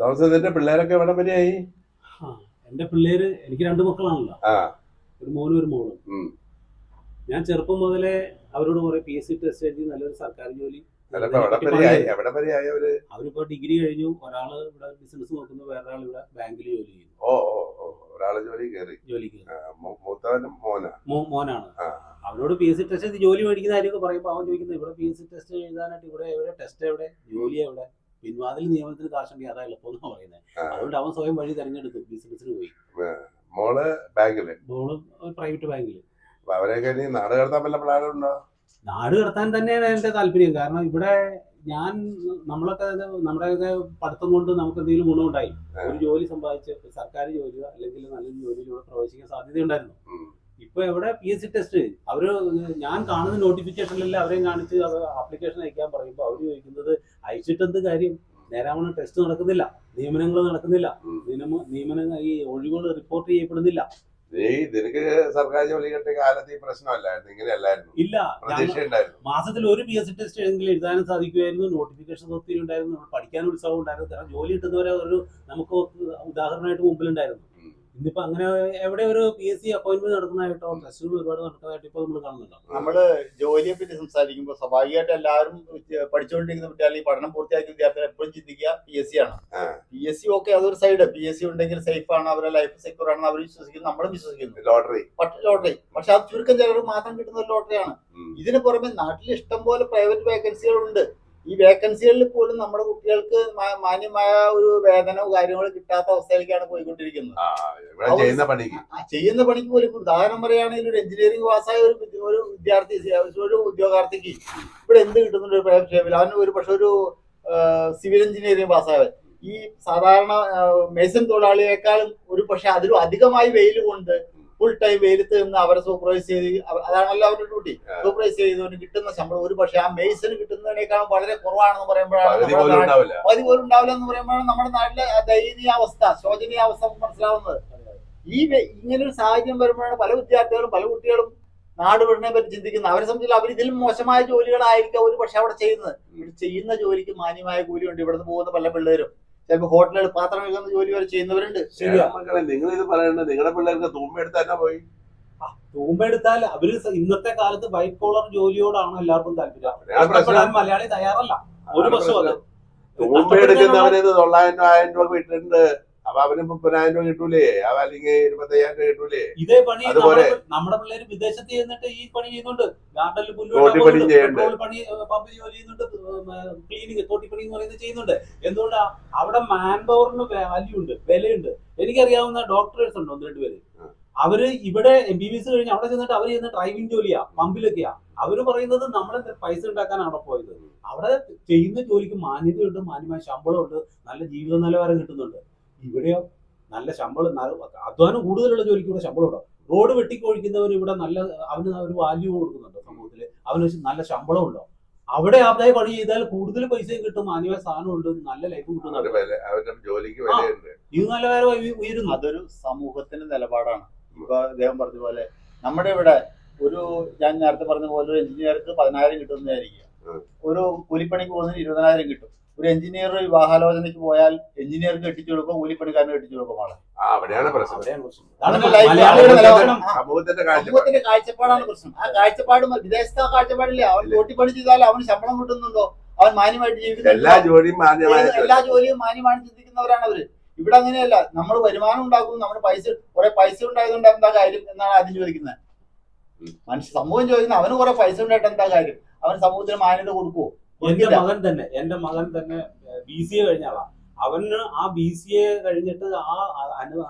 Thomas പിള്ളേരൊക്കെ എവിടെ വരെയായി? എന്റെ പിള്ളേര് എനിക്ക് 2 മക്കളാണല്ലോ, ഒരു മോനും ഒരു മോളും. ഞാൻ ചെറുപ്പം മുതലേ അവരോട് കുറെ PSC ടെസ്റ്റ് എഴുതി നല്ലൊരു സർക്കാർ ജോലി. അവരിപ്പോ ഡിഗ്രി കഴിഞ്ഞു. ഒരാള് ഇവിടെ ബിസിനസ് നോക്കുന്നു, വേറൊരാൾ ഇവിടെ ബാങ്കിൽ ജോലി ചെയ്യുന്നു. മോനാണ്. അവനോട് PSC ടെസ്റ്റ് എഴുതി ജോലി മേടിക്കുന്ന കാര്യമൊക്കെ പറയുമ്പോൾ അവൻ ചോദിക്കുന്നത് ഇവിടെ PSC ടെസ്റ്റ് എഴുതാനായിട്ട് ഇവിടെ എവിടെ ടെസ്റ്റ്, എവിടെ ജോലി, എവിടെ പിൻവാതിൽ നിയമനത്തിന് കാശുണ്ടെങ്കിൽ അതാ എളുപ്പം എന്നാ പറയുന്നത്. അതുകൊണ്ട് അവൻ സ്വയം വഴി തെരഞ്ഞെടുത്തു, ബിസിനസ്സിന് പോയി. മോള് പ്രൈവറ്റ് ബാങ്കില്. നാട് കടത്താൻ തന്നെയാണ് എന്റെ താല്പര്യം. കാരണം ഇവിടെ നമ്മുടെയൊക്കെ പഠിത്തം കൊണ്ട് നമുക്ക് എന്തെങ്കിലും ഗുണമുണ്ടായി, ഒരു ജോലി സമ്പാദിച്ച് സർക്കാർ ജോലിയോ അല്ലെങ്കിൽ നല്ലൊരു ജോലിയിലൂടെ പ്രവേശിക്കാൻ സാധ്യതയുണ്ടായിരുന്നു. ഇപ്പൊ എവിടെ PSC ടെസ്റ്റ് ഞാൻ കാണുന്ന നോട്ടിഫിക്കേഷനിലല്ല അവരെയും കാണിച്ച് ആപ്ലിക്കേഷൻ അയക്കാൻ പറയുമ്പോൾ അവർ ചോദിക്കുന്നത് അയച്ചിട്ട് എന്ത് കാര്യം, നേരാവണ്ണം ടെസ്റ്റ് നടക്കുന്നില്ല, നിയമനങ്ങൾ നടക്കുന്നില്ല, ഈ ഒഴിവുകൾ റിപ്പോർട്ട് ചെയ്യപ്പെടുന്നില്ല. നിനക്ക് സർക്കാർ ജോലി കിട്ടിയ കാലത്ത് ഈ പ്രശ്നമല്ലായിരുന്നു, ഇങ്ങനെയല്ലായിരുന്നു. ഇല്ല, മാസത്തിൽ ഒരു PSC ടെസ്റ്റ് എങ്കിലും എഴുതാനും സാധിക്കുമായിരുന്നു. നോട്ടിഫിക്കേഷൻ ഒത്തിരി ഉണ്ടായിരുന്നു, പഠിക്കാൻ ഉത്സാഹം ഉണ്ടായിരുന്നു. കാരണം ജോലി കിട്ടുന്നവരെ നമുക്ക് ഉദാഹരണമായിട്ട് മുമ്പിലുണ്ടായിരുന്നു. ഇന്നിപ്പോ അങ്ങനെ എവിടെ ഒരു PSC അപ്പോയിന്റ്മെന്റ് നടക്കുന്നതായിട്ടോ ടെസ്റ്റുകൾ ഒരുപാട് നടക്കുന്നതായിട്ട് ഇപ്പൊ നമ്മൾ കാണുന്നുണ്ടോ? നമ്മള് ജോലിയെ പറ്റി സംസാരിക്കുമ്പോൾ സ്വാഭാവികമായിട്ട് എല്ലാവരും പഠിച്ചുകൊണ്ടിരിക്കുന്ന കുട്ടികൾ, ഈ പഠനം പൂർത്തിയാക്കിയ വിദ്യാർത്ഥികൾ എപ്പോഴും ചിന്തിക്കുക PSC ആണ്. PSC ഓക്കെ, അതൊരു സൈഡ്. PSC ഉണ്ടെങ്കിൽ സേഫ് ആണ്, അവരുടെ ലൈഫ് സെക്യൂർ ആണെന്ന് അവർ വിശ്വസിക്കുന്നു, നമ്മളും വിശ്വസിക്കുന്നു. ലോട്ടറി പക്ഷെ അത് ചുരുക്കം ചിലർക്ക് മാത്രം കിട്ടുന്ന ഒരു ലോട്ടറിയാണ്. ഇതിന് പുറമെ നാട്ടിൽ ഇഷ്ടം പോലെ പ്രൈവറ്റ് വേക്കൻസികളുണ്ട്. ഈ വേക്കൻസികളിൽ പോലും നമ്മുടെ കുട്ടികൾക്ക് മാന്യമായ ഒരു വേതനവും കാര്യങ്ങളും കിട്ടാത്ത അവസ്ഥയിലേക്കാണ് പോയിക്കൊണ്ടിരിക്കുന്നത്. ചെയ്യുന്ന പണിക്ക് പോലും ഉദാഹരണം പറയുകയാണെങ്കിൽ ഒരു എഞ്ചിനീയറിംഗ് പാസ്സായ ഒരു വിദ്യാർത്ഥി, ഒരു ഉദ്യോഗാർത്ഥിക്ക് ഇവിടെ എന്ത് കിട്ടുന്നുണ്ട് ഒരു പ്രൈവറ്റ് ഷോപ്പിൽ? അവന് ഒരു പക്ഷെ ഒരു സിവിൽ എഞ്ചിനീയറിംഗ് പാസ്സായവൻ ഈ സാധാരണ മേസൺ തൊഴിലാളിയേക്കാളും ഒരു പക്ഷെ അതിലും അധികമായി വെയിൽ കൊണ്ട് ഫുൾ ടൈം വെയിലത്ത് നിന്ന് അവരെ സൂപ്പർവൈസ് ചെയ്ത്, അതാണല്ലോ അവരുടെ ഡ്യൂട്ടി, സൂപ്പർവൈസ് ചെയ്തവന് കിട്ടുന്ന ശമ്പളം ഒരു പക്ഷെ ആ മെയ്സിന് കിട്ടുന്നതിനേക്കാളും വളരെ കുറവാണെന്ന് പറയുമ്പോഴാണ്, പകുതി പോലും ഉണ്ടാവില്ല എന്ന് പറയുമ്പോഴാണ് നമ്മുടെ നാട്ടിലെ ദയനീയാവസ്ഥ, ശോചനീയാവസ്ഥ മനസ്സിലാവുന്നത്. ഇങ്ങനൊരു സാഹചര്യം വരുമ്പോഴാണ് പല വിദ്യാർത്ഥികളും പല കുട്ടികളും നാട് വിടനെ പറ്റി ചിന്തിക്കുന്നത്. അവരെ സംബന്ധിച്ച് അവർ ഇതിലും മോശമായ ജോലികളായിരിക്കാം ഒരു പക്ഷെ അവിടെ ചെയ്യുന്നത്. ഇവിടെ ചെയ്യുന്ന ജോലിക്ക് മാന്യമായ കൂലിയുണ്ട്. ഇവിടുന്ന് പോകുന്ന പല പിള്ളേരും ചിലപ്പോൾ ഹോട്ടലുകൾ പാത്രം കഴുകുന്ന ജോലി വരെ ചെയ്യുന്നവരുണ്ട്. നിങ്ങൾ ഇത് പറയണ്ട, നിങ്ങളുടെ പിള്ളേർക്ക് തൂമ്പെടുത്ത് തന്നെ പോയി. തൂമ്പെടുത്താൽ അവര് ഇന്നത്തെ കാലത്ത് വൈറ്റ് കോളർ ജോലിയോടാണ് എല്ലാവർക്കും താല്പര്യം. മലയാളി തയ്യാറല്ല ഒരു വർഷം. അത് തൂമ്പെടുക്കുന്നവന് 900,000 രൂപ കിട്ടുന്നുണ്ട്. അപ്പൊ അവന് 30,000 രൂപ കിട്ടൂലേ? അല്ലെങ്കിൽ 25,000 രൂപ കിട്ടൂലേ? ഇതേ പണി നമ്മുടെ പിള്ളേര് വിദേശത്ത് ചെയ്യുന്നിട്ട് ഈ പണി ചെയ്യുന്നുണ്ട്. ഗാർഡനിൽ പണി, പമ്പ് ജോലി ചെയ്യുന്നുണ്ട്, ക്ലീനിങ്, തോട്ടിപ്പണി എന്ന് പറയുന്നത് ചെയ്യുന്നുണ്ട്. എന്തുകൊണ്ടാ? അവിടെ മാൻ പവറിന് വാല്യൂ ഉണ്ട്, വിലയുണ്ട്. എനിക്കറിയാവുന്ന ഡോക്ടേഴ്സ് ഉണ്ട് 1-2 പേര്. അവര് ഇവിടെ MBBS കഴിഞ്ഞ് അവിടെ ചെന്നിട്ട് അവർ ചെയ്യുന്ന ഡ്രൈവിംഗ് ജോലിയാ, പമ്പിലൊക്കെയാ. അവര് പറയുന്നത് നമ്മളെ പൈസ ഉണ്ടാക്കാൻ അവിടെ പോയത്. അവിടെ ചെയ്യുന്ന ജോലിക്ക് മാന്യതയുണ്ട്, മാന്യമായ ശമ്പളമുണ്ട്, നല്ല ജീവിത നിലവാരം കിട്ടുന്നുണ്ട്. ഇവിടെയോ നല്ല ശമ്പളം, അധ്വാനം കൂടുതലുള്ള ജോലിക്ക് ഇവിടെ ശമ്പളം ഉണ്ടോ? റോഡ് വെട്ടിക്കൊഴിക്കുന്നവന് ഇവിടെ അവന് ഒരു വാല്യൂ കൊടുക്കുന്നുണ്ടോ സമൂഹത്തില്? അവന് നല്ല ശമ്പളം ഉണ്ടോ? അവിടെ ആദ്യമായി പണി ചെയ്താൽ കൂടുതൽ പൈസയും കിട്ടും, മാന്യമായ സാധനമുണ്ട്, നല്ല ലൈഫും കിട്ടുന്നുണ്ട്, ഇത് നിലവാരം ഉയരുന്നു. അതൊരു സമൂഹത്തിന്റെ നിലപാടാണ്. ഇപ്പൊ അദ്ദേഹം പറഞ്ഞ പോലെ നമ്മുടെ ഇവിടെ ഞാൻ നേരത്തെ പറഞ്ഞ പോലെ ഒരു എഞ്ചിനീയർക്ക് 10,000 കിട്ടുന്നതായിരിക്കും, ഒരു കൂലിപ്പണിക്ക് പോകുന്നതിന് 20,000 കിട്ടും. ഒരു എഞ്ചിനീയർ വിവാഹാലോചനയ്ക്ക് പോയാൽ എഞ്ചിനീയർക്ക് കെട്ടിച്ചു കൊടുക്കും, കൂലിപ്പണിക്കാരന് കെട്ടിച്ചു കൊടുക്കുമാണ്. സമൂഹത്തിന്റെ കാഴ്ചപ്പാടാണ് പ്രശ്നം. ആ കാഴ്ചപ്പാട് വിദേശത്തെ കാഴ്ചപ്പാടില്ല. അവൻ തോട്ടിപ്പണി ചെയ്താൽ അവന് ശമ്പളം കിട്ടുന്നുണ്ടോ, അവൻ മാന്യമായിട്ട് ജീവിക്കുന്നു, എല്ലാ ജോലിയും മാന്യമായിട്ട് ചിന്തിക്കുന്നവരാണ് അവര്. ഇവിടെ അങ്ങനെയല്ല. നമ്മൾ വരുമാനം ഉണ്ടാക്കും, നമ്മുടെ കുറെ പൈസ ഉണ്ടായതുകൊണ്ട് എന്താ കാര്യം എന്നാണ് ആദ്യം ചോദിക്കുന്നത്. സമൂഹം ചോദിക്കുന്നത് അവന് കുറെ പൈസ ഉണ്ടായിട്ട് എന്താ കാര്യം, അവൻ സമൂഹത്തിന് മാന്യത കൊടുക്കുവോ? എന്റെ മകൻ തന്നെ BCA കഴിഞ്ഞ ആളാ. അവന് ആ BCA കഴിഞ്ഞിട്ട് ആ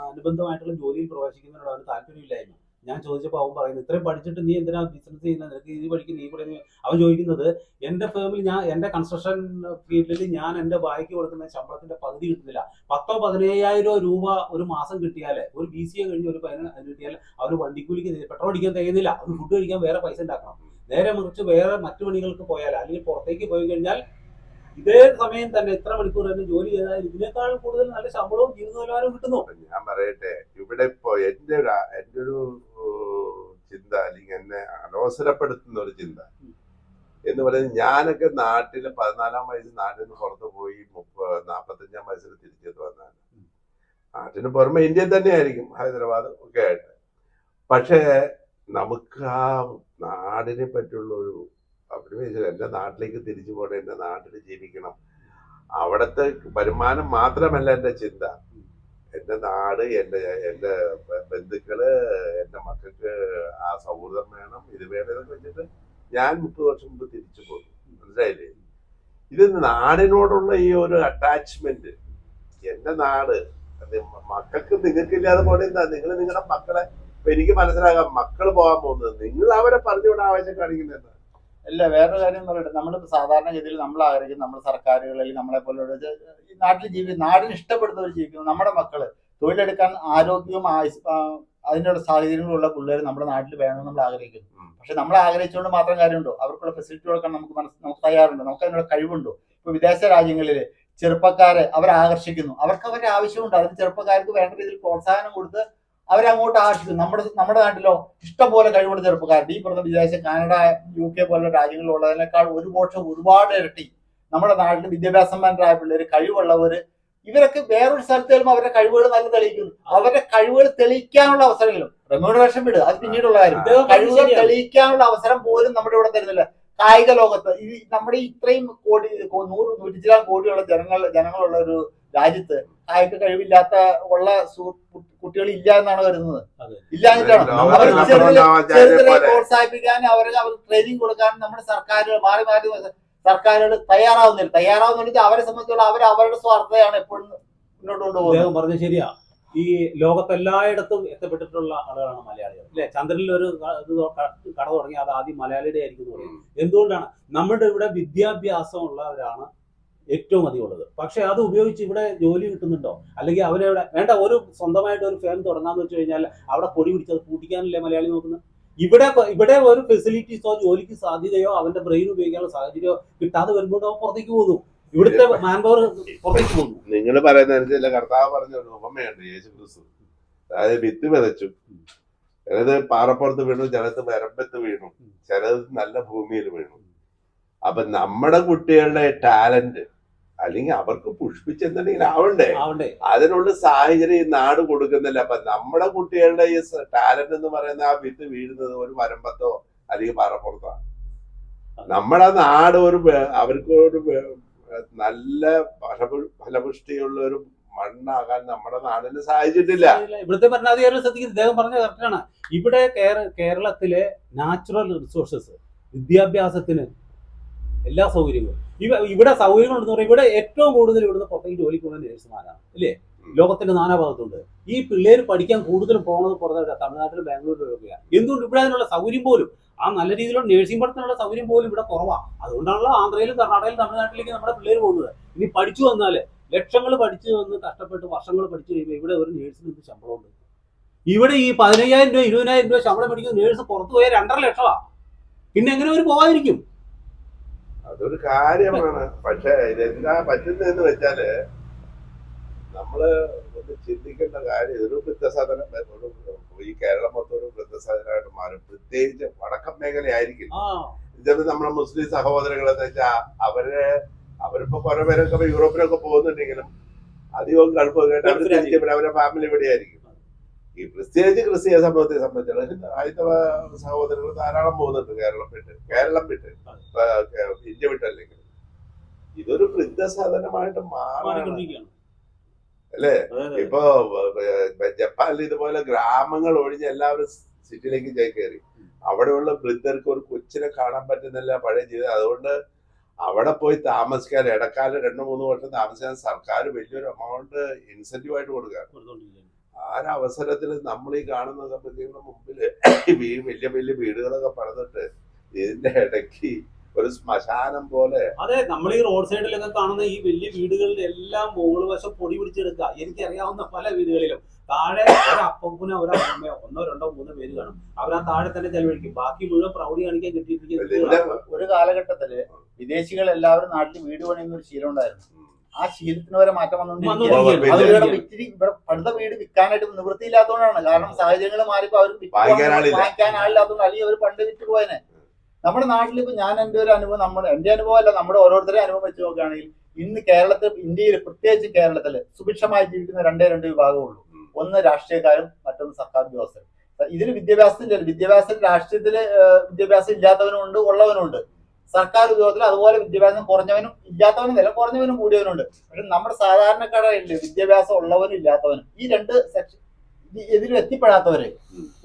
അനുബന്ധമായിട്ടുള്ള ജോലിയിൽ പ്രവേശിക്കുന്നതിനോട് അവന് താല്പര്യമില്ലായിരുന്നു. ഞാൻ ചോദിച്ചപ്പോൾ അവൻ പറയുന്നത്, ഇത്രയും പഠിച്ചിട്ട് നീ എന്തിനാ ബിസിനസ് ചെയ്യുന്നത്, നിനക്ക് ഇത് പഠിക്കും, നീ കൂടെ. അവൻ ചോദിക്കുന്നത്, എന്റെ ഫേമിൽ എന്റെ കൺസ്ട്രക്ഷൻ ഫീൽഡിൽ ഞാൻ എന്റെ ബായിക്ക് കൊടുക്കുന്ന ശമ്പളത്തിന്റെ പകുതി കിട്ടുന്നില്ല. 10,000-15,000 രൂപ ഒരു മാസം കിട്ടിയാല്, ഒരു BCA കഴിഞ്ഞ് ഒരു 15 കിട്ടിയാൽ അവന് വണ്ടിക്കൂലിക്ക് പെട്രോൾ അടിക്കാൻ തികയുന്നില്ല. അവന് ഫുഡ് കഴിക്കാൻ വേറെ പൈസ ഉണ്ടാക്കണം. നേരെ മറിച്ച് വേറെ മറ്റു പണികൾക്ക് പോയാൽ അല്ലെങ്കിൽ പുറത്തേക്ക് പോയി കഴിഞ്ഞാൽ ഇതേ സമയം തന്നെ എത്ര മണിക്കൂർ തന്നെ ജോലി ചെയ്താൽ ഇതിനേക്കാൾ കൂടുതൽ നല്ല ശമ്പളവും ജീവിത നിലവാരവും കിട്ടുന്നു. ഞാൻ പറയട്ടെ, ഇവിടെ ഇപ്പൊ എന്റെ ഒരു ചിന്ത, അല്ലെങ്കിൽ എന്നെ അലോസരപ്പെടുത്തുന്ന ഒരു ചിന്ത, എന്ന് പറയുന്നത് ഞാനൊക്കെ നാട്ടില് 14-ാം വയസ്സിൽ നാട്ടിൽ നിന്ന് പുറത്ത് പോയി 45-ാം വയസ്സിൽ തിരിച്ചെത്തി വന്നതാണ്. നാട്ടിന് പുറമെ ഇന്ത്യയിൽ തന്നെയായിരിക്കും, ഹൈദരാബാദ് ഒക്കെ ആയിട്ട്. പക്ഷേ നമുക്ക് ആ നാടിനെ പറ്റിയുള്ള ഒരു അഭിനിവേശം, എൻ്റെ നാട്ടിലേക്ക് തിരിച്ചു പോകണം, എൻ്റെ നാട്ടിൽ ജീവിക്കണം. അവിടുത്തെ വരുമാനം മാത്രമല്ല എൻ്റെ ചിന്ത, എൻ്റെ നാട്, എൻ്റെ ബന്ധുക്കള്, എൻ്റെ മക്കൾക്ക് ആ സൗഹൃദം വേണം, ഇത് വേണം എന്നൊക്കെ വെച്ചിട്ട് ഞാൻ 30 വർഷം മുമ്പ് തിരിച്ചു പോകും. മനസ്സിലായില്ലേ? ഇത് നാടിനോടുള്ള ഈ ഒരു അറ്റാച്ച്മെന്റ്, എൻ്റെ നാട് മക്കൾക്ക് നിങ്ങൾക്കില്ലാതെ പോലെ എന്താ, നിങ്ങൾ നിങ്ങളുടെ മക്കളെ, ഇപ്പൊ എനിക്ക് മനസ്സിലാകാം മക്കള് പോകാൻ പോകുന്നത്, നിങ്ങൾ അവരെ പറഞ്ഞുകൊണ്ട് ആവശ്യം കാണിക്കുന്നത്. അല്ല, വേറൊരു കാര്യം പറയട്ടെ, നമ്മൾ സാധാരണഗതിയിൽ നമ്മൾ ആഗ്രഹിക്കും നമ്മുടെ സർക്കാരുകൾ അല്ലെങ്കിൽ നമ്മളെ പോലുള്ള നാട്ടിൽ നാടിന് ഇഷ്ടപ്പെടുന്നവർ ജീവിക്കുന്നു. നമ്മുടെ മക്കള് തൊഴിലെടുക്കാൻ ആരോഗ്യവും അതിനുള്ള സാഹചര്യങ്ങളുള്ള പിള്ളേർ നമ്മുടെ നാട്ടിൽ വേണമെന്ന് നമ്മൾ ആഗ്രഹിക്കുന്നു. പക്ഷെ നമ്മൾ ആഗ്രഹിച്ചുകൊണ്ട് മാത്രം കാര്യമുണ്ടോ? അവർക്കുള്ള ഫെസിലിറ്റി കൊടുക്കാൻ നമുക്ക് തയ്യാറുണ്ടോ? നമുക്ക് അതിനുള്ള കഴിവുണ്ടോ? ഇപ്പൊ വിദേശ രാജ്യങ്ങളില് ചെറുപ്പക്കാരെ അവരെ ആകർഷിക്കുന്നു, അവർക്ക് അവരുടെ ആവശ്യമുണ്ട്. അതിന് ചെറുപ്പക്കാർക്ക് വേണ്ട രീതിയിൽ പ്രോത്സാഹനം കൊടുത്ത് അവരങ്ങോട്ട് ആകർഷിക്കുന്നു. നമ്മുടെ നാട്ടിലോ ഇഷ്ടംപോലെ കഴിവുള്ള ചെറുപ്പക്കാരുണ്ട്. ഈ പറഞ്ഞ വിദേശ കാനഡ, UK പോലുള്ള രാജ്യങ്ങളിലുള്ളതിനേക്കാൾ ഒരുപാട് ഇരട്ടി നമ്മുടെ നാട്ടിൽ വിദ്യാഭ്യാസന്മാരായ പിള്ളേർ, കഴിവുള്ളവര്, ഇവരൊക്കെ വേറൊരു സ്ഥലത്ത് വരുമ്പോൾ അവരുടെ കഴിവുകൾ നല്ല തെളിയിക്കുന്നു. അവരുടെ കഴിവുകൾ തെളിയിക്കാനുള്ള അവസരങ്ങളും റെമ്യൂണറേഷൻ വിടുക, അത് പിന്നീടുള്ള കാര്യം. കഴിവുകൾ തെളിയിക്കാനുള്ള അവസരം പോലും നമ്മുടെ ഇവിടെ തരുന്നില്ല. കായിക ലോകത്ത് നമ്മുടെ ഇത്രയും കോടി 100-100 കോടിയുള്ള ജനങ്ങളുള്ള ഒരു രാജ്യത്ത് കായിക കഴിവില്ലാത്ത ഉള്ള കുട്ടികൾ ഇല്ല എന്നാണ് വരുന്നത്. ഇല്ലാഞ്ഞിട്ടാണ് അവർ ചെറുതിലെ പ്രോത്സാഹിപ്പിക്കാനും അവർക്ക് ട്രെയിനിങ് കൊടുക്കാനും നമ്മുടെ സർക്കാരുകൾ മാറി സർക്കാരുകൾ തയ്യാറാവുന്നില്ല. അവരെ സംബന്ധിച്ചുള്ള അവരുടെ സ്വാർത്ഥതയാണ് എപ്പോഴും മുന്നോട്ട് കൊണ്ടുപോകുന്നത്. പറഞ്ഞത് ശരിയാ. ഈ ലോകത്തെല്ലായിടത്തും എത്തപ്പെട്ടിട്ടുള്ള ആളുകളാണ് മലയാളികൾ, അല്ലെ? ചന്ദ്രനിൽ ഒരു കട തുടങ്ങി അത് ആദ്യം മലയാളിയുടെ ആയിരിക്കും എന്ന് പറയും. എന്തുകൊണ്ടാണ്? നമ്മുടെ ഇവിടെ വിദ്യാഭ്യാസമുള്ളവരാണ് ഏറ്റവും അധികം ഉള്ളത്. പക്ഷെ അത് ഉപയോഗിച്ച് ഇവിടെ ജോലി കിട്ടുന്നുണ്ടോ? അല്ലെങ്കിൽ അവരവിടെ വേണ്ട ഒരു സ്വന്തമായിട്ട് ഒരു ഫേം തുടങ്ങാന്ന് വെച്ച് കഴിഞ്ഞാൽ അവിടെ പൊടി പിടിച്ചത് പൂട്ടിക്കാനല്ലേ മലയാളി നോക്കുന്നത്? ഇവിടെ ഒരു ഫെസിലിറ്റീസോ ജോലിക്ക് സാധ്യതയോ അവന്റെ ബ്രെയിൻ ഉപയോഗിക്കാനുള്ള സാഹചര്യമോ കിട്ടാതെ വരുമ്പോൾ അവൻ പുറത്തേക്ക് പോകുന്നു. ഇവിടുത്തെ മാൻ പവർ പുറത്തേക്ക് പോകുന്നു. നിങ്ങൾ പറയുന്ന കർത്താവ് പറഞ്ഞ ഒരു ഉപമയുണ്ട്, യേശു ക്രിസ്തു. അതായത് വിത്ത് വിതച്ചു, ചിലത് പാറപ്പുറത്ത് വീണു, ചിലത് വരമ്പത്ത് വീണു, ചിലത് നല്ല ഭൂമിയിൽ വീണു. അപ്പൊ നമ്മുടെ കുട്ടികളുടെ ടാലന്റ് അല്ലെങ്കിൽ അവർക്ക് പുഷ്പിച്ചെന്നുണ്ടെങ്കിൽ ആവണ്ടേ, അതിനുള്ള സാഹചര്യം ഈ നാട് കൊടുക്കുന്നില്ല. അപ്പൊ നമ്മുടെ കുട്ടികളുടെ ഈ ടാലന്റ് എന്ന് പറയുന്ന ആ വിത്ത് വീഴുന്നത് ഒരു വരമ്പത്തോ അല്ലെങ്കിൽ പാറപ്പുറത്തോ. നമ്മുടെ നാട് അവർക്ക് ഒരു നല്ല ഫലപുഷ്ടിയുള്ള ഒരു മണ്ണാകാൻ നമ്മുടെ നാടിന് സാധിച്ചിട്ടില്ല. ഇവിടുത്തെ ഭരണാധികാരികൾ ശ്രദ്ധിക്കുന്നത് ഇദ്ദേഹം പറഞ്ഞ കറക്റ്റാണ്. ഇവിടെ കേരളത്തിലെ നാച്ചുറൽ റിസോഴ്സസ്, വിദ്യാഭ്യാസത്തിന് എല്ലാ സൗകര്യങ്ങളും ഇവിടെ സൗകര്യങ്ങളുണ്ടെന്ന് പറയുമ്പോൾ ഇവിടെ ഏറ്റവും കൂടുതൽ ഇവിടുന്ന് പുറത്തേക്ക് ജോലിക്ക് പോകുന്ന നേഴ്സുമാരാണ്, ഇല്ലേ? ലോകത്തിന്റെ നാനാഭാഗത്തുണ്ട്. ഈ പിള്ളേർ പഠിക്കാൻ കൂടുതലും പോകുന്നത് പുറത്തെ തമിഴ്നാട്ടിലും ബാംഗ്ലൂരിലും ഒക്കെയാണ്. എന്തുകൊണ്ട്? ഇവിടെ അതിനുള്ള സൗകര്യം പോലും, ആ നല്ല രീതിയിലുള്ള നേഴ്സിംഗ് പഠനത്തിനുള്ള സൗകര്യം പോലും ഇവിടെ കുറവാണ്. അതുകൊണ്ടാണല്ലോ ആന്ധ്രയിലും കർണാടകയിലും തമിഴ്നാട്ടിലേക്ക് നമ്മുടെ പിള്ളേർ പോകുന്നത്. ഇനി പഠിച്ചു വന്നാല് ലക്ഷങ്ങൾ പഠിച്ചു വന്ന് കഷ്ടപ്പെട്ട് വർഷങ്ങൾ പഠിച്ചു കഴിയുമ്പോൾ ഇവിടെ ഒരു നേഴ്സിന് എന്ത് ശമ്പളമുണ്ട്? ഇവിടെ ഈ 15,000 രൂപ 20,000 രൂപ ശമ്പളം മേടിക്കുന്ന നേഴ്സ് പുറത്തു പോയാൽ 2.5 ലക്ഷമാണ്. പിന്നെ എങ്ങനെ അവർ പോകാതിരിക്കും? അതൊരു കാര്യമാണ്. പക്ഷെ ഇതെന്താ പറ്റുന്നതെന്ന് വെച്ചാല് നമ്മള് ഒന്ന് ചിന്തിക്കേണ്ട കാര്യം, ഇതൊരു വൃദ്ധസദനം, ഈ കേരളം മൊത്തം ഒരു വൃദ്ധസദനമായിട്ട് മാറും. പ്രത്യേകിച്ച് വടക്കൻ മേഖലയായിരിക്കും. ഇതേപോലെ നമ്മുടെ മുസ്ലിം സഹോദരങ്ങളെന്ന് വെച്ചാൽ അവരിപ്പോ കുറെ പേരൊക്കെ യൂറോപ്പിലൊക്കെ പോകുന്നുണ്ടെങ്കിലും അധികം ഗൾഫൊക്കെ അവരുടെ ഫാമിലി ഇവിടെയായിരിക്കും. ഈ പ്രത്യേകിച്ച് ക്രിസ്തീയ സമൂഹത്തെ സംബന്ധിച്ചുള്ള ഹൈന്ദവ സഹോദരങ്ങൾ ധാരാളം പോകുന്നുണ്ട് കേരളം വിട്ട് ഇന്ത്യ വിട്ടല്ലെങ്കിൽ. ഇതൊരു വൃദ്ധസദനമായിട്ട് മാറുകയാണ്, അല്ലേ? ഇപ്പൊ ജപ്പാനിൽ ഇതുപോലെ ഗ്രാമങ്ങൾ ഒഴിഞ്ഞ് എല്ലാവരും സിറ്റിയിലേക്ക് കയറി. അവിടെയുള്ള വൃദ്ധർക്ക് ഒരു കൊച്ചിനെ കാണാൻ പറ്റുന്നില്ല പഴയ ജീവിതം. അതുകൊണ്ട് അവിടെ പോയി താമസിക്കാൻ, ഇടക്കാലം 2-3 വർഷം താമസിക്കാൻ സർക്കാർ വലിയൊരു എമൗണ്ട് ഇൻസെന്റീവ് ആയിട്ട് കൊടുക്കുക. ആ അവസരത്തിൽ നമ്മൾ ഈ കാണുന്ന സംബന്ധിക്കുന്ന മുമ്പില് വലിയ വലിയ വീടുകളൊക്കെ പണിതിട്ട് ഇതിന്റെ ഇടയ്ക്ക് ഒരു ശ്മശാനം പോലെ. അതെ, നമ്മൾ ഈ റോഡ് സൈഡിലൊക്കെ കാണുന്ന ഈ വലിയ വീടുകളിൽ എല്ലാം മുകൾ വശം പൊടി പിടിച്ചെടുക്കുക. എനിക്കറിയാവുന്ന പല വീടുകളിലും താഴെ ഒരപ്പൂനോ ഒരമ്മയോ 1-2-3 പേര് കാണും. അവരാ താഴെ തന്നെ ചെലവഴിക്കും. ബാക്കി മുഴുവൻ പ്രൗഢി കാണിക്കാൻ കിട്ടിയിട്ടിരിക്കുന്നത്. ഒരു കാലഘട്ടത്തില് വിദേശികൾ എല്ലാവരും നാട്ടിൽ വീട് പണിയുന്ന ഒരു ശീലം ഉണ്ടായിരുന്നു. ആ ശീലത്തിന് വരെ മാറ്റം വന്നുകൊണ്ടിരിക്കുകയാണ്. ഇവിടെ പടുത്ത വീട് വിൽക്കാനായിട്ട് നിവൃത്തിയില്ലാത്തതുകൊണ്ടാണ്. കാരണം സാഹചര്യങ്ങൾ മാറിയപ്പോ അവർക്ക് വാങ്ങിക്കാൻ ആളില്ലാത്തതുകൊണ്ട്, അല്ലെങ്കിൽ അവർ പണ്ട് വിറ്റ് പോയനെ. നമ്മുടെ നാട്ടിൽ ഇപ്പൊ ഞാൻ എന്റെ ഒരു അനുഭവം എന്റെ അനുഭവം അല്ല, നമ്മുടെ ഓരോരുത്തരുടെ അനുഭവം വെച്ച് നോക്കുകയാണെങ്കിൽ ഇന്ന് കേരളത്തിൽ, ഇന്ത്യയിൽ പ്രത്യേകിച്ച് കേരളത്തിൽ സുഭിക്ഷമായി ജീവിക്കുന്ന രണ്ട് വിഭാഗമുള്ളൂ. ഒന്ന് രാഷ്ട്രീയക്കാരും, മറ്റൊന്ന് സർക്കാർ ഉദ്യോഗസ്ഥരും. ഇതിൽ വിദ്യാഭ്യാസം രാഷ്ട്രീയത്തില് വിദ്യാഭ്യാസം ഇല്ലാത്തവനും ഉണ്ട്, ഉള്ളവനും ഉണ്ട്. സർക്കാർ ഉദ്യോഗത്തിൽ അതുപോലെ വിദ്യാഭ്യാസം കുറഞ്ഞവനും ഇല്ലാത്തവനും വില കുറഞ്ഞവനും കൂടിയവനുണ്ട്. പക്ഷെ നമ്മുടെ സാധാരണക്കാരായില്ലേ വിദ്യാഭ്യാസം ഉള്ളവനും ഇല്ലാത്തവനും, ഈ രണ്ട് സെക്ഷൻ ഇതിലും എത്തിപ്പെടാത്തവര്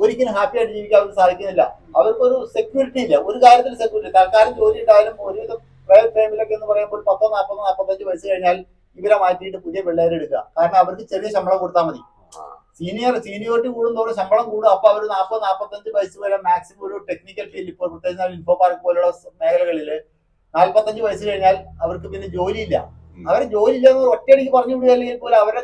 ഒരിക്കലും ഹാപ്പി ആയിട്ട് ജീവിക്കാൻ അവർക്ക് സാധിക്കുന്നില്ല. അവർക്കൊരു സെക്യൂരിറ്റി ഇല്ല, ഒരു കാര്യത്തിൽ സെക്യൂരിറ്റി. തൽക്കാലം ജോലി ഉണ്ടായാലും ഒരുവിധം പ്രൈവറ്റ് ഫാമിലൊക്കെ എന്ന് പറയുമ്പോൾ 10, 40, 45 വയസ്സ് കഴിഞ്ഞാൽ ഇവരെ മാറ്റിയിട്ട് പുതിയ പിള്ളേരെ എടുക്കുക. കാരണം അവർക്ക് ചെറിയ ശമ്പളം കൊടുത്താൽ മതി. സീനിയോറിറ്റി കൂടുന്നതോടെ ശമ്പളം കൂടും. അപ്പൊ അവർ 40, 45 വയസ്സ് വരെ മാക്സിമം ഒരു ടെക്നിക്കൽ ഫീൽഡ്, ഇപ്പോൾ പ്രത്യേകിച്ച് ഇൻഫോ പാർക്ക് പോലുള്ള മേഖലകളിൽ 45 വയസ്സ് കഴിഞ്ഞാൽ അവർക്ക് പിന്നെ ജോലിയില്ല. അവരെ ജോലി ഇല്ലെന്ന് ഒറ്റയടിക്ക് പറഞ്ഞു വിടുകയല്ലെങ്കിൽ പോലും അവരെ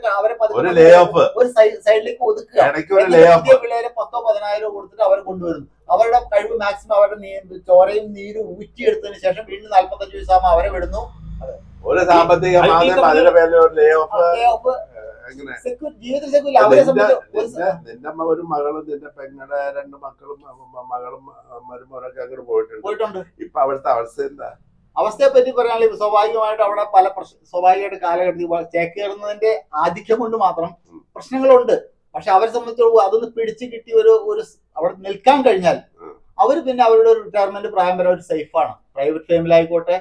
ഒരു സൈഡിലേക്ക് ഒതുക്കുക. പുതിയ പിള്ളേരെ 10, 10,000 കൊടുത്തിട്ട് അവരെ കൊണ്ടുവരുന്നു. അവരുടെ കഴിവ് മാക്സിമം അവരുടെ ചോരയും നീരും ഊറ്റിയെടുത്തതിന് ശേഷം വീണ്ടും 45 വയസ്സാകുമ്പോൾ അവരെ വിടുന്നു. ഒരു സാമ്പത്തിക നിന്റെ ഒരു മകളും നിന്റെ പെങ്ങളുടെ 2 മക്കളും മരുമോനൊക്കെ അങ്ങോട്ട് പോയിട്ടുണ്ട്. ഇപ്പൊ അവിടുത്തെ അവസ്ഥ എന്താ? അവസ്ഥയെ പറ്റി പറയുകയാണെങ്കിൽ സ്വാഭാവികമായിട്ട് അവിടെ പല സ്വാഭാവികമായിട്ട് കാലഘട്ടത്തിൽ ചേക്കേറുന്നതിന്റെ ആധിക്യം കൊണ്ട് മാത്രം പ്രശ്നങ്ങളുണ്ട്. പക്ഷെ അവരെ സംബന്ധിച്ചോളം അതൊന്ന് പിടിച്ചു കിട്ടി ഒരു അവിടെ നിൽക്കാൻ കഴിഞ്ഞാൽ അവർ പിന്നെ അവരുടെ ഒരു റിട്ടയർമെന്റ് പ്രായം വരെ ഒരു സേഫാണ്. പ്രൈവറ്റ് ഫാമിലായിക്കോട്ടെ,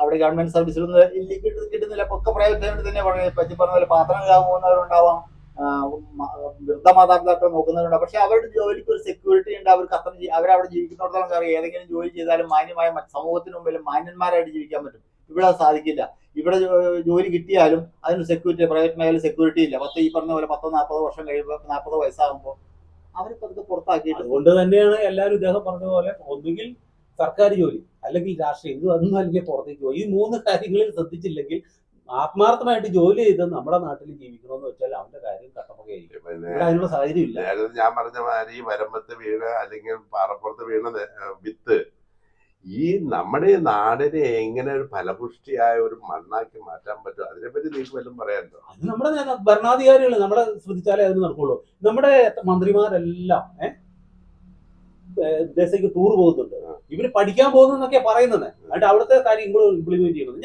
അവിടെ ഗവൺമെന്റ് സർവീസിലൊന്നും കിട്ടുന്നില്ല. ഒക്കെ പ്രൈവറ്റ് ഫാമിലി തന്നെ പറ്റി പറഞ്ഞ പോലെ പാത്രം കഴുകാൻ പോകുന്നവരുണ്ടാവാം, വൃദ്ധ മാതാപിതാക്കൾ നോക്കുന്നവരുണ്ടാവും. പക്ഷെ അവരുടെ ജോലിക്ക് ഒരു സെക്യൂരിറ്റി ഉണ്ട്. അവർക്ക് അത്ര അവരവിടെ ജീവിക്കുന്നിടത്തോളം കാര്യം ഏതെങ്കിലും ജോലി ചെയ്താലും മാന്യമായ സമൂഹത്തിന് മുമ്പിൽ മാന്യന്മാരായിട്ട് ജീവിക്കാൻ പറ്റും. ഇവിടെ അത് സാധിക്കില്ല. ഇവിടെ ജോലി കിട്ടിയാലും അതിന് സെക്യൂരിറ്റി, പ്രൈവറ്റ് മേഖല സെക്യൂരിറ്റി ഇല്ല. ഈ പറഞ്ഞ പോലെ 10, 40 വർഷം കഴിയുമ്പോൾ 40 വയസ്സാകുമ്പോൾ അവർക്ക് അതൊക്കെ പുറത്താക്കിയിട്ട്. അതുകൊണ്ട് തന്നെയാണ് എല്ലാവരും ഇദ്ദേഹം പറഞ്ഞ പോലെ ഒന്നുകിൽ സർക്കാർ ജോലി, അല്ലെങ്കിൽ രാഷ്ട്രീയം, ഇത് ഒന്നും അല്ലെങ്കിൽ പുറത്തേക്ക് പോയി. ഈ 3 കാര്യങ്ങളിൽ ശ്രദ്ധിച്ചില്ലെങ്കിൽ ആത്മാർത്ഥമായിട്ട് ജോലി ചെയ്ത് നമ്മുടെ നാട്ടിൽ ജീവിക്കണമെന്ന് വെച്ചാൽ അവന്റെ കാര്യം കട്ടപ്പുകയായിരിക്കും. അതിനുള്ള സാഹചര്യം ഇല്ല. ഞാൻ പറഞ്ഞ മാതിരി വരമ്പത്ത് വീണ് അല്ലെങ്കിൽ പാറപ്പുറത്ത് വീണ വിത്ത് ഈ നമ്മുടെ നാടിനെ എങ്ങനെ ഒരു ഫലപുഷ്ടിയായ ഒരു മണ്ണാക്കി മാറ്റാൻ പറ്റും, അതിനെപ്പറ്റി നിങ്ങൾക്ക് വല്ലതും പറയാനുണ്ടോ? അത് നമ്മുടെ ഭരണാധികാരികൾ നമ്മളെ ശ്രദ്ധിച്ചാലേ അതിന് നടക്കുള്ളൂ. നമ്മുടെ മന്ത്രിമാരെല്ലാം വിദേശത്തേക്ക് ടൂർ പോകുന്നുണ്ട്. ഇവര് പഠിക്കാൻ പോകുന്നൊക്കെ പറയുന്നത്. എന്നിട്ട് അവിടുത്തെ കാര്യം ഇംപ്ലിമെന്റ് ചെയ്യുന്നത്.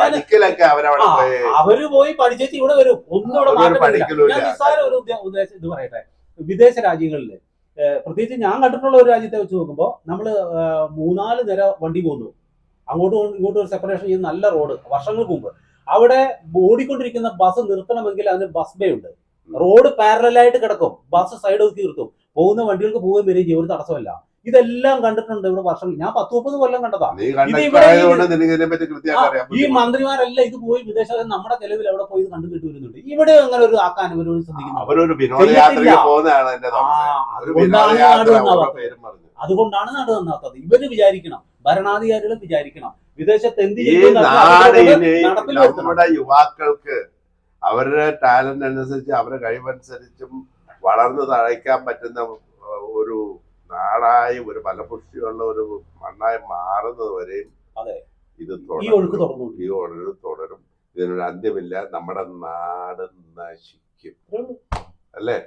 അവര് പോയി പഠിച്ചേച്ച് ഇവിടെ വരും. ഒന്നും ഇവിടെ മാറ്റം. ഞാൻ നിസ്സാര ഒരു ഉദ്ദേശം ഇത് പറയട്ടെ. വിദേശ രാജ്യങ്ങളില് പ്രത്യേകിച്ച് ഞാൻ കണ്ടിട്ടുള്ള ഒരു രാജ്യത്തെ വെച്ച് നോക്കുമ്പോൾ നമ്മള് 3-4 നിര വണ്ടി പോകുന്നു. അങ്ങോട്ടും ഇങ്ങോട്ടും ഒരു സെപ്പറേഷൻ ചെയ്യുന്ന നല്ല റോഡ് വർഷങ്ങൾക്ക് മുമ്പ്. അവിടെ ഓടിക്കൊണ്ടിരിക്കുന്ന ബസ് നിർത്തണമെങ്കിൽ അതിന് ബസ് ബേ ഉണ്ട്. റോഡ് പാരലായിട്ട് കിടക്കും. ബസ് സൈഡ് ഒതുക്കി നിർത്തും. പോകുന്ന വണ്ടികൾക്ക് പോവുകയും വരികയും ചെയ്യും. ഒരു തടസ്സമല്ല. ഇതെല്ലാം കണ്ടിട്ടുണ്ട് ഇവിടെ വർഷം. ഞാൻ 10-30 കൊല്ലം കണ്ടതാ. ഈ മന്ത്രിമാരെല്ലാം ഇത് പോയി വിദേശത്ത് നമ്മുടെ ചെലവിൽ അവിടെ പോയി കണ്ടു കിട്ടി വരുന്നുണ്ട്. ഇവിടെ അങ്ങനെ ഒരു ആക്കാൻ അവരോട് ശ്രദ്ധിക്കുന്നു. അതുകൊണ്ടാണ് നാട് നന്നാത്തത്. ഇവര് വിചാരിക്കണം, ഭരണാധികാരികളും വിചാരിക്കണം വിദേശത്ത് എന്ത് നമ്മുടെ യുവാക്കൾക്ക് അവരുടെ ടാലന്റ് അനുസരിച്ച് അവരുടെ കഴിവനുസരിച്ചും വളർന്നു തഴയ്ക്കാൻ പറ്റുന്ന ഒരു നാടായി, ഒരു ഫലപുഷ്ടിയുള്ള ഒരു മണ്ണായി മാറുന്നത് വരെയും ഇത് തുടരും. ഇതിനൊരു അന്ത്യമില്ല. നമ്മുടെ നാട് നശിക്കും. അല്ലേ?